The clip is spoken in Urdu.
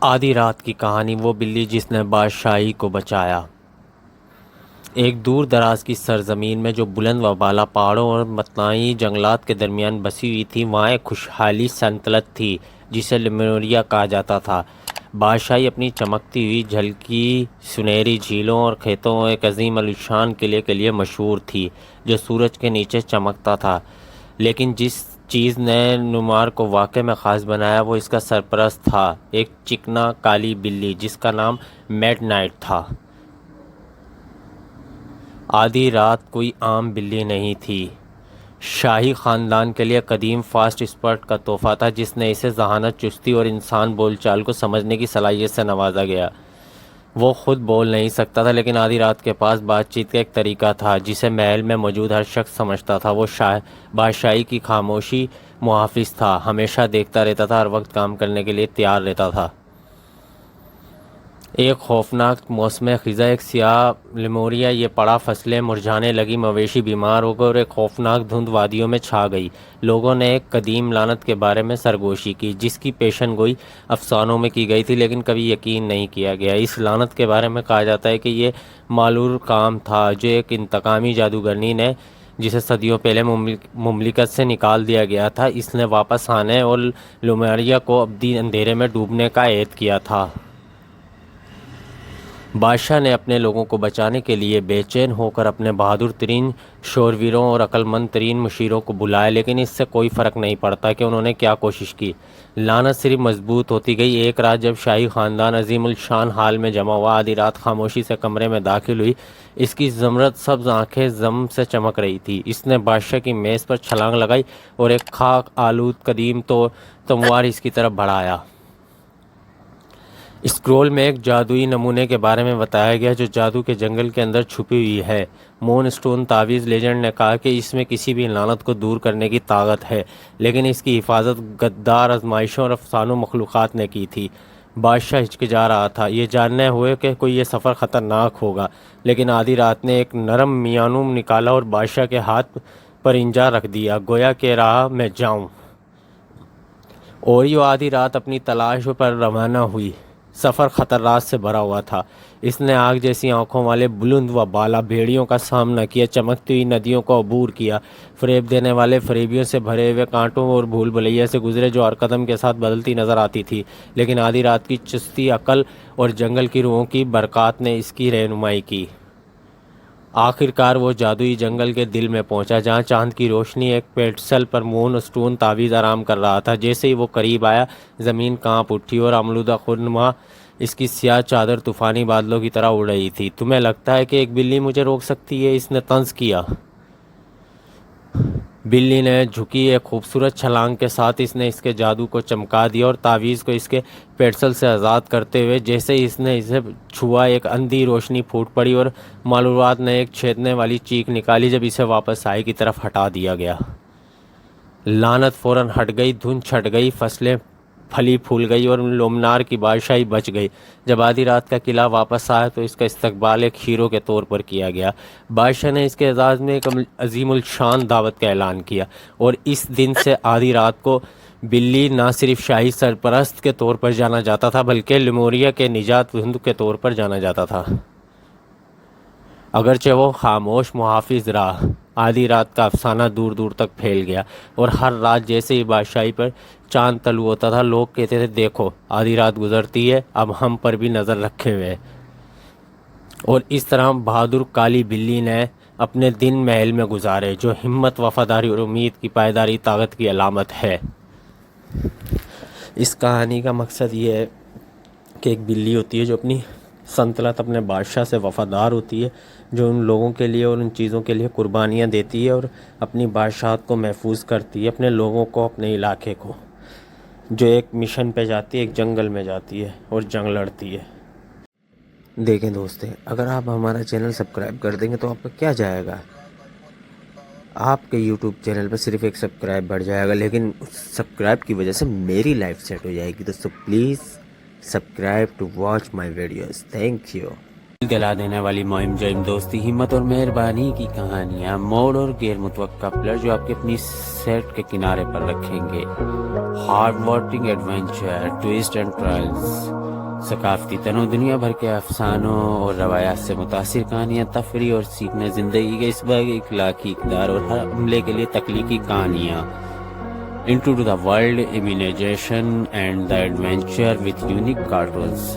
آدھی رات کی کہانی، وہ بلی جس نے بادشاہی کو بچایا۔ ایک دور دراز کی سرزمین میں جو بلند و بالا پہاڑوں اور متنوع جنگلات کے درمیان بسی ہوئی تھی، وہاں ایک خوشحالی سلطنت تھی جسے لیموریا کہا جاتا تھا۔ بادشاہی اپنی چمکتی ہوئی جھلکی، سنہری جھیلوں اور کھیتوں اور ایک عظیم الشان قلعے کے لیے مشہور تھی جو سورج کے نیچے چمکتا تھا۔ لیکن جس چیز نے نمار کو واقعہ میں خاص بنایا وہ اس کا سرپرست تھا، ایک چکنا کالی بلی جس کا نام میڈ نائٹ تھا۔ آدھی رات کوئی عام بلی نہیں تھی، شاہی خاندان کے لیے قدیم فاسٹ اسپرٹ کا تحفہ تھا جس نے اسے ذہانت، چستی اور انسان بول چال کو سمجھنے کی صلاحیت سے نوازا گیا۔ وہ خود بول نہیں سکتا تھا، لیکن آدھی رات کے پاس بات چیت کا ایک طریقہ تھا جسے محل میں موجود ہر شخص سمجھتا تھا۔ وہ بادشاہی کی خاموشی محافظ تھا، ہمیشہ دیکھتا رہتا تھا، ہر وقت کام کرنے کے لیے تیار رہتا تھا۔ ایک خوفناک موسم خزاں، ایک سیاہ لیموریا یہ پڑا، فصلیں مرجھانے لگی، مویشی بیمار ہو گئے اور ایک خوفناک دھند وادیوں میں چھا گئی۔ لوگوں نے ایک قدیم لعنت کے بارے میں سرگوشی کی جس کی پیشن گوئی افسانوں میں کی گئی تھی لیکن کبھی یقین نہیں کیا گیا۔ اس لعنت کے بارے میں کہا جاتا ہے کہ یہ مالور کام تھا جو ایک انتقامی جادوگرنی نے، جسے صدیوں پہلے مملکت سے نکال دیا گیا تھا، اس نے واپس آنے اور لیموریا کو ابدی اندھیرے میں ڈوبنے کا عہد کیا تھا۔ بادشاہ نے اپنے لوگوں کو بچانے کے لیے بے چین ہو کر اپنے بہادر ترین شورویروں اور عقل مند ترین مشیروں کو بلایا، لیکن اس سے کوئی فرق نہیں پڑتا کہ انہوں نے کیا کوشش کی۔ لعنت صرف مضبوط ہوتی گئی۔ ایک رات جب شاہی خاندان عظیم الشان ہال میں جمع ہوا، آدھی رات خاموشی سے کمرے میں داخل ہوئی۔ اس کی زمرد سبز آنکھیں غم سے چمک رہی تھیں۔ اس نے بادشاہ کی میز پر چھلانگ لگائی اور ایک خاک آلود قدیم تموار اس کی طرف بڑھایا۔ اسکرول میں ایک جادوئی نمونے کے بارے میں بتایا گیا جو جادو کے جنگل کے اندر چھپی ہوئی ہے۔ مون اسٹون تعویذ لیجنڈ نے کہا کہ اس میں کسی بھی لعنت کو دور کرنے کی طاقت ہے، لیکن اس کی حفاظت غدار آزمائشوں اور افسانوں مخلوقات نے کی تھی۔ بادشاہ ہچکچا رہا تھا، یہ جاننے ہوئے کہ کوئی یہ سفر خطرناک ہوگا، لیکن آدھی رات نے ایک نرم میانو نکالا اور بادشاہ کے ہاتھ پر انجا رکھ دیا، گویا کہ راہ میں جاؤں۔ اوریو آدھی رات اپنی تلاش پر روانہ ہوئی۔ سفر خطرات سے بھرا ہوا تھا۔ اس نے آگ جیسی آنکھوں والے بلند و بالا بھیڑیوں کا سامنا کیا، چمکتی ہوئی ندیوں کو عبور کیا، فریب دینے والے فریبیوں سے بھرے ہوئے کانٹوں اور بھول بھلیا سے گزرے جو ہر قدم کے ساتھ بدلتی نظر آتی تھی، لیکن آدھی رات کی چستی، عقل اور جنگل کی روحوں کی برکات نے اس کی رہنمائی کی۔ آخر کار وہ جادوئی جنگل کے دل میں پہنچا جہاں چاند کی روشنی ایک پیڈسٹل پر مون اسٹون تعویذ آرام کر رہا تھا۔ جیسے ہی وہ قریب آیا، زمین کانپ اٹھی اور آملودہ خرما اس کی سیاہ چادر طوفانی بادلوں کی طرح اڑ رہی تھی۔ تمہیں لگتا ہے کہ ایک بلی مجھے روک سکتی ہے؟ اس نے طنز کیا۔ بلی نے جھکی ایک خوبصورت چھلانگ کے ساتھ اس نے اس کے جادو کو چمکا دیا اور تعویذ کو اس کے پیڈسل سے آزاد کرتے ہوئے جیسے ہی اس نے اسے چھوا، ایک اندھی روشنی پھوٹ پڑی اور مالورات نے ایک چھیدنے والی چیخ نکالی جب اسے واپس سائے کی طرف ہٹا دیا گیا۔ لعنت فوراً ہٹ گئی، دھند چھٹ گئی، فصلیں پھلی پھول گئی اور لومنار کی بادشاہی بچ گئی۔ جب آدھی رات کا قلعہ واپس آیا تو اس کا استقبال ایک ہیرو کے طور پر کیا گیا۔ بادشاہ نے اس کے اعزاز میں ایک عظیم الشان دعوت کا اعلان کیا، اور اس دن سے آدھی رات کو بلی نہ صرف شاہی سرپرست کے طور پر جانا جاتا تھا بلکہ لیموریا کے نجات دہندہ کے طور پر جانا جاتا تھا۔ اگرچہ وہ خاموش محافظ رہا، آدھی رات کا افسانہ دور دور تک پھیل گیا، اور ہر رات جیسے ہی بادشاہی پر چاند طلوع ہوتا تھا لوگ کہتے تھے، دیکھو آدھی رات گزرتی ہے، اب ہم پر بھی نظر رکھے ہوئے۔ اور اس طرح بہادر کالی بلی نے اپنے دن محل میں گزارے، جو ہمت، وفاداری اور امید کی پائیداری طاقت کی علامت ہے۔ اس کہانی کا مقصد یہ ہے کہ ایک بلی ہوتی ہے جو اپنی سلطنت، اپنے بادشاہ سے وفادار ہوتی ہے، جو ان لوگوں کے لیے اور ان چیزوں کے لیے قربانیاں دیتی ہے اور اپنی بادشاہت کو محفوظ کرتی ہے، اپنے لوگوں کو، اپنے علاقے کو، جو ایک مشن پہ جاتی ہے، ایک جنگل میں جاتی ہے اور جنگ لڑتی ہے۔ دیکھیں دوستیں، اگر آپ ہمارا چینل سبسکرائب کر دیں گے تو آپ کا کیا جائے گا؟ آپ کے یوٹیوب چینل پہ صرف ایک سبسکرائب بڑھ جائے گا، لیکن اس سبسکرائب کی وجہ سے میری لائف سیٹ ہو جائے گی۔ تو please subscribe to watch my videos. Thank you. دلا دینے والی مہم جرم دوستی ہمت اور مہربانی کی کہانیاں، موڑ اور غیر متوقع پلٹ جو آپ کے اپنی سیٹ کے کنارے پر رکھیں گے، ہارڈ وارٹنگ ایڈونچر، ٹویسٹ اینڈ ٹرائلز، ثقافتی تنوع، دنیا بھر کے افسانوں اور روایات سے متاثر کہانیاں، تفریح اور سیکھنے، زندگی کے اس باغ اخلاقی اقدار اور ہر عملے کے لیے تخلیقی کہانیاں. Into the world, imagination and the adventure with unique cartoons.